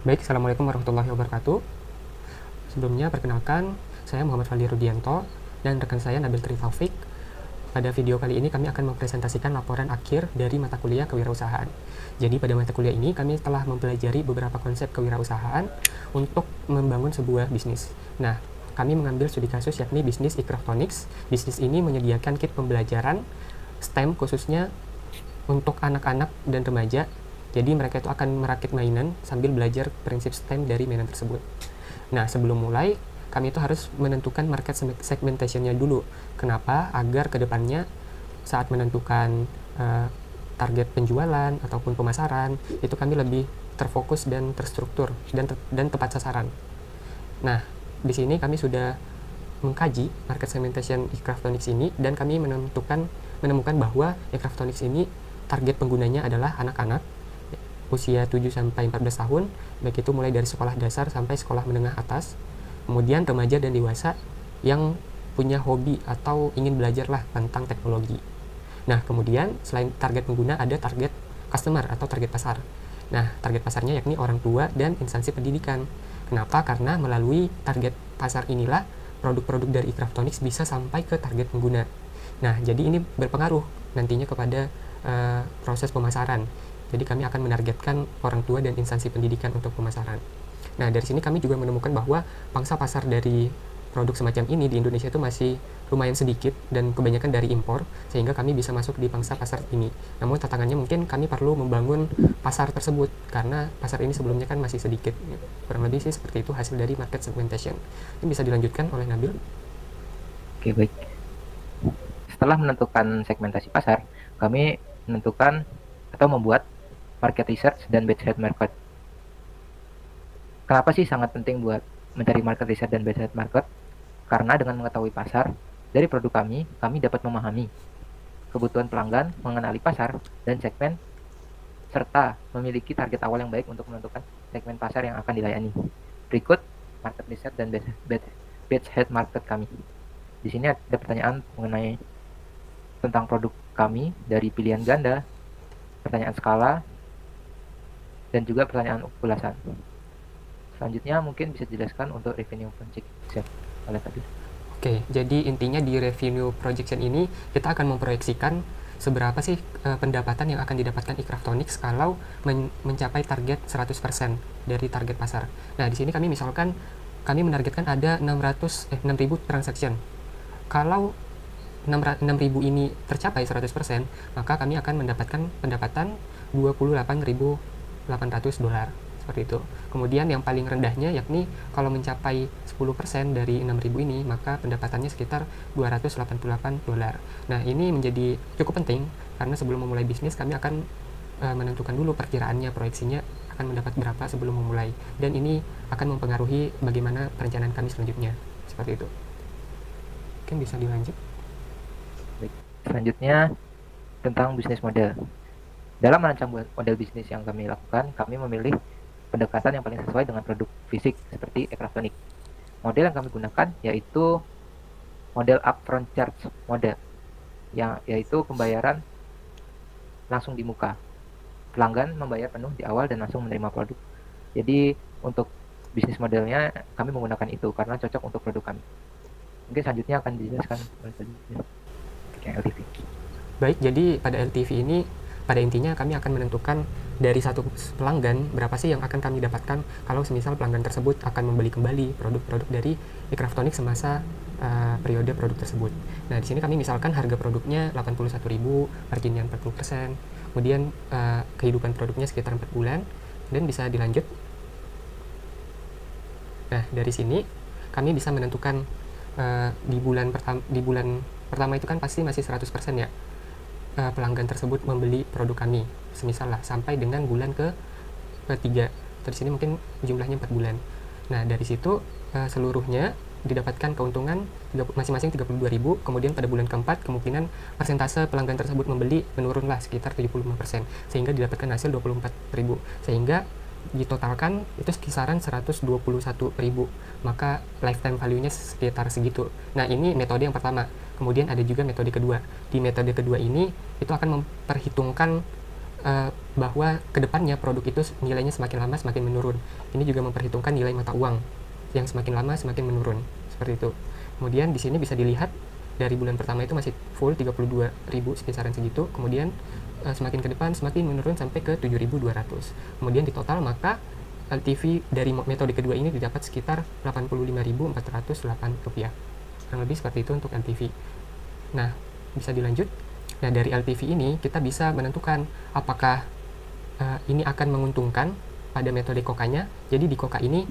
Baik, Assalamualaikum warahmatullahi wabarakatuh. Sebelumnya, perkenalkan, saya Muhammad Fadli Rudianto dan rekan saya Nabil Tritaufik. Pada video kali ini kami akan mempresentasikan laporan akhir dari mata kuliah kewirausahaan. Jadi pada mata kuliah ini kami telah mempelajari beberapa konsep kewirausahaan untuk membangun sebuah bisnis. Nah, kami mengambil studi kasus yakni bisnis Icraftonics. Bisnis ini menyediakan kit pembelajaran STEM khususnya untuk anak-anak dan remaja. Jadi mereka itu akan merakit mainan sambil belajar prinsip STEM dari mainan tersebut. Nah, sebelum mulai, kami itu harus menentukan market segmentation-nya dulu. Kenapa? Agar kedepannya saat menentukan target penjualan ataupun pemasaran, itu kami lebih terfokus dan terstruktur dan tepat sasaran. Nah, di sini kami sudah mengkaji market segmentation Icraftonics ini dan kami menemukan bahwa Icraftonics ini target penggunanya adalah anak-anak usia 7-14 tahun, baik itu mulai dari sekolah dasar sampai sekolah menengah atas, kemudian remaja dan dewasa yang punya hobi atau ingin belajarlah tentang teknologi. Nah, kemudian selain target pengguna ada target customer atau target pasar. Nah, target pasarnya yakni orang tua dan instansi pendidikan. Kenapa? Karena melalui target pasar inilah produk-produk dari Icraftonics bisa sampai ke target pengguna. Nah, jadi ini berpengaruh nantinya kepada proses pemasaran. Jadi kami akan menargetkan orang tua dan instansi pendidikan untuk pemasaran. Nah, dari sini kami juga menemukan bahwa pangsa pasar dari produk semacam ini di Indonesia itu masih lumayan sedikit dan kebanyakan dari impor, sehingga kami bisa masuk di pangsa pasar ini. Namun tantangannya mungkin kami perlu membangun pasar tersebut, karena pasar ini sebelumnya kan masih sedikit. Kurang lebih sih seperti itu hasil dari market segmentation. Ini bisa dilanjutkan oleh Nabil. Oke, baik. Setelah menentukan segmentasi pasar, kami menentukan atau membuat market research dan based market. Kenapa sih sangat penting buat mencari market research dan based market? Karena dengan mengetahui pasar dari produk kami dapat memahami kebutuhan pelanggan, mengenali pasar dan segmen, serta memiliki target awal yang baik untuk menentukan segmen pasar yang akan dilayani. Berikut market research dan based market kami. Di sini ada pertanyaan mengenai tentang produk kami dari pilihan ganda, pertanyaan skala, dan juga pertanyaan ulasan. Selanjutnya mungkin bisa dijelaskan untuk revenue projection oleh tadi. Oke, jadi intinya di revenue projection ini kita akan memproyeksikan seberapa sih pendapatan yang akan didapatkan Icraftonics kalau mencapai target 100% dari target pasar. Nah, di sini kami misalkan kami menargetkan ada 6.000 transaction. Kalau 6.000 ini tercapai 100%, maka kami akan mendapatkan pendapatan $28.800 seperti itu. Kemudian yang paling rendahnya yakni kalau mencapai 10% dari 6.000 ini, maka pendapatannya sekitar $288. Nah, ini menjadi cukup penting karena sebelum memulai bisnis kami akan menentukan dulu perkiraannya, proyeksinya akan mendapat berapa sebelum memulai, dan ini akan mempengaruhi bagaimana perencanaan kami selanjutnya. Seperti itu. Mungkin bisa dilanjut. Baik. Selanjutnya tentang bisnis model. Dalam merancang model bisnis yang kami lakukan, kami memilih pendekatan yang paling sesuai dengan produk fisik seperti Icraftonics. Model yang kami gunakan yaitu model upfront charge model, yaitu pembayaran langsung di muka. Pelanggan membayar penuh di awal dan langsung menerima produk. Jadi untuk bisnis modelnya kami menggunakan itu karena cocok untuk produk kami. Mungkin selanjutnya akan dijelaskan oleh LTV. Baik, jadi pada LTV ini pada intinya kami akan menentukan dari satu pelanggan berapa sih yang akan kami dapatkan kalau semisal pelanggan tersebut akan membeli kembali produk-produk dari Icraftonics semasa periode produk tersebut. Nah, di sini kami misalkan harga produknya 81.000, marginnya 40%, kemudian kehidupan produknya sekitar 4 bulan, dan bisa dilanjut. Nah, dari sini kami bisa menentukan di bulan pertama itu kan pasti masih 100% ya pelanggan tersebut membeli produk kami, semisal lah sampai dengan bulan ketiga. Terus sini mungkin jumlahnya 4 bulan. Nah, dari situ seluruhnya didapatkan keuntungan masing-masing 32.000, kemudian pada bulan keempat kemungkinan persentase pelanggan tersebut membeli menurunlah sekitar 75%, sehingga didapatkan hasil 24.000, sehingga ditotalkan itu kisaran 121.000, maka lifetime value-nya sekitar segitu. Nah, ini metode yang pertama. Kemudian ada juga metode kedua. Di metode kedua ini itu akan memperhitungkan bahwa kedepannya produk itu nilainya semakin lama semakin menurun. Ini juga memperhitungkan nilai mata uang yang semakin lama semakin menurun, seperti itu. Kemudian di sini bisa dilihat dari bulan pertama itu masih full 32.000 kisaran segitu, kemudian semakin ke depan semakin menurun sampai ke 7.200. Kemudian di total maka LTV dari metode kedua ini didapat sekitar Rp85.408. Kurang lebih seperti itu untuk LTV. Nah, bisa dilanjut. Nah, dari LTV ini kita bisa menentukan apakah ini akan menguntungkan pada metode kokanya. Jadi di koka ini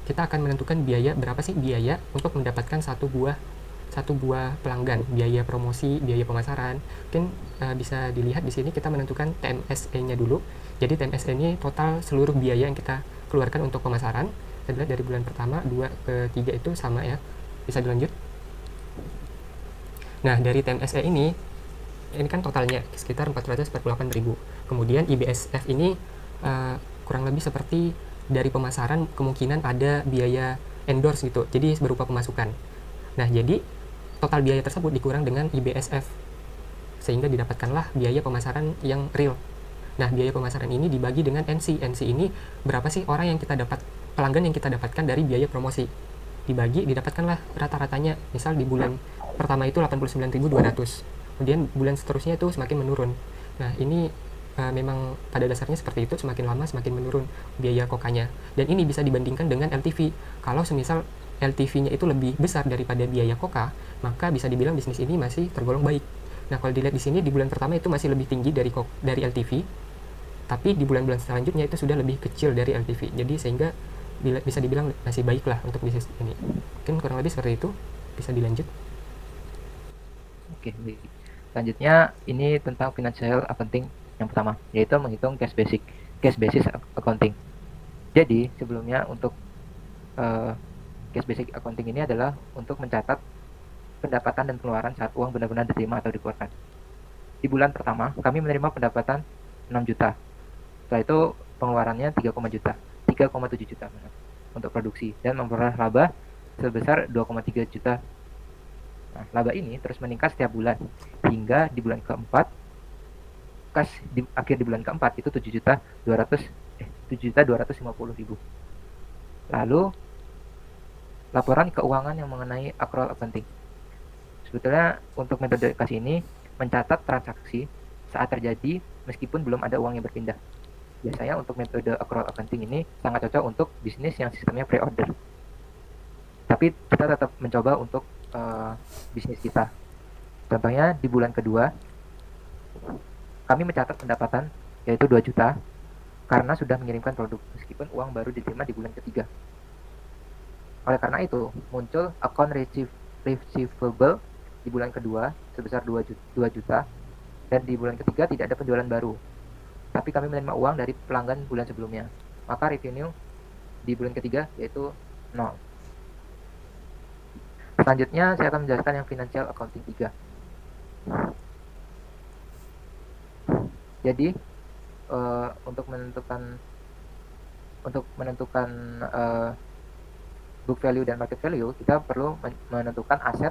kita akan menentukan biaya, berapa sih biaya untuk mendapatkan satu buah pelanggan, biaya promosi, biaya pemasaran. Mungkin bisa dilihat di sini kita menentukan TMSE-nya dulu. Jadi TMSE ini total seluruh biaya yang kita keluarkan untuk pemasaran. Kita lihat dari bulan pertama, 2 ke 3 itu sama ya. Bisa dilanjut. Nah, dari TMSE ini kan totalnya sekitar 448.000. Kemudian IBSF ini kurang lebih seperti dari pemasaran kemungkinan ada biaya endorse gitu, jadi berupa pemasukan. Nah, jadi total biaya tersebut dikurang dengan IBSF sehingga didapatkanlah biaya pemasaran yang real. Nah, biaya pemasaran ini dibagi dengan NC. NC ini berapa sih orang yang kita dapat, pelanggan yang kita dapatkan dari biaya promosi. Dibagi, didapatkanlah rata-ratanya. Misal di bulan pertama itu 89.200. Kemudian bulan seterusnya itu semakin menurun. Nah, ini memang pada dasarnya seperti itu, semakin lama semakin menurun biaya kokanya. Dan ini bisa dibandingkan dengan LTV. Kalau semisal LTV-nya itu lebih besar daripada biaya koka, maka bisa dibilang bisnis ini masih tergolong baik. Nah, kalau dilihat di sini di bulan pertama itu masih lebih tinggi dari LTV, tapi di bulan-bulan selanjutnya itu sudah lebih kecil dari LTV. Jadi sehingga bisa dibilang masih baik lah untuk bisnis ini. Mungkin kurang lebih seperti itu. Bisa dilanjut. Oke, baik. Selanjutnya ini tentang financial accounting yang pertama, yaitu menghitung cash basis accounting. Jadi sebelumnya untuk cash basic accounting ini adalah untuk mencatat pendapatan dan pengeluaran saat uang benar-benar diterima atau dikeluarkan. Di bulan pertama kami menerima pendapatan 6 juta. Setelah itu pengeluarannya 3,7 juta untuk produksi dan memperoleh laba sebesar 2,3 juta. Nah, laba ini terus meningkat setiap bulan hingga di bulan keempat, akhir di bulan keempat itu 7.250.000. Lalu laporan keuangan yang mengenai accrual accounting. Sebetulnya untuk metode kasih ini mencatat transaksi saat terjadi meskipun belum ada uang yang berpindah. Biasanya untuk metode accrual accounting ini sangat cocok untuk bisnis yang sistemnya pre-order. Tapi kita tetap mencoba untuk bisnis kita. Contohnya di bulan kedua kami mencatat pendapatan yaitu 2 juta karena sudah mengirimkan produk meskipun uang baru diterima di bulan ketiga. Oleh karena itu muncul account receivable di bulan kedua sebesar 2 juta dan di bulan ketiga tidak ada penjualan baru. Tapi kami menerima uang dari pelanggan bulan sebelumnya. Maka revenue di bulan ketiga yaitu 0. Selanjutnya saya akan menjelaskan yang financial accounting 3. Jadi untuk menentukan book value dan market value, kita perlu menentukan aset,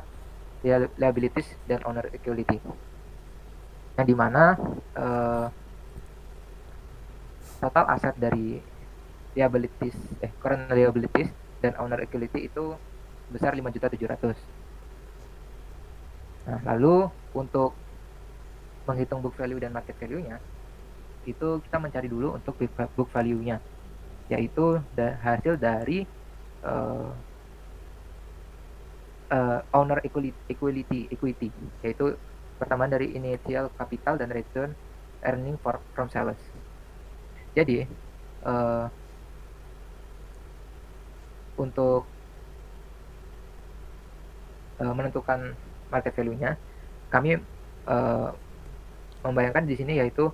liabilities, dan owner equity. Yang dimana total aset dari current liabilities dan owner equity itu sebesar 5.700.000. Nah, lalu untuk menghitung book value dan market value-nya, itu kita mencari dulu untuk book value-nya, yaitu hasil dari owner equity, yaitu pertambahan dari initial capital dan return earning from sales. Jadi untuk menentukan market value-nya, kami membayangkan di sini yaitu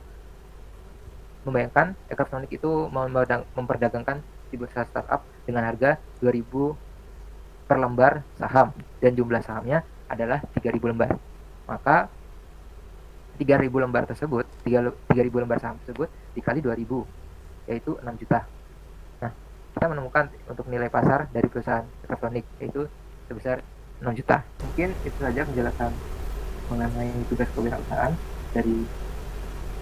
membayangkan Electronic itu memperdagangkan di bursa startup dengan harga 2.000 per lembar saham dan jumlah sahamnya adalah 3.000 lembar. Maka 3.000 lembar tersebut, 3.000 lembar saham tersebut dikali 2.000 yaitu 6 juta. Nah, kita menemukan untuk nilai pasar dari perusahaan Electronic yaitu sebesar 6 juta. Mungkin itu saja penjelasan mengenai tugas kewirausahaan dari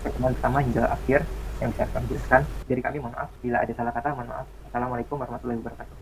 pertemuan pertama hingga akhir yang bisa kami jelaskan. Dari kami mohon maaf bila ada salah kata, mohon maaf. Assalamualaikum warahmatullahi wabarakatuh.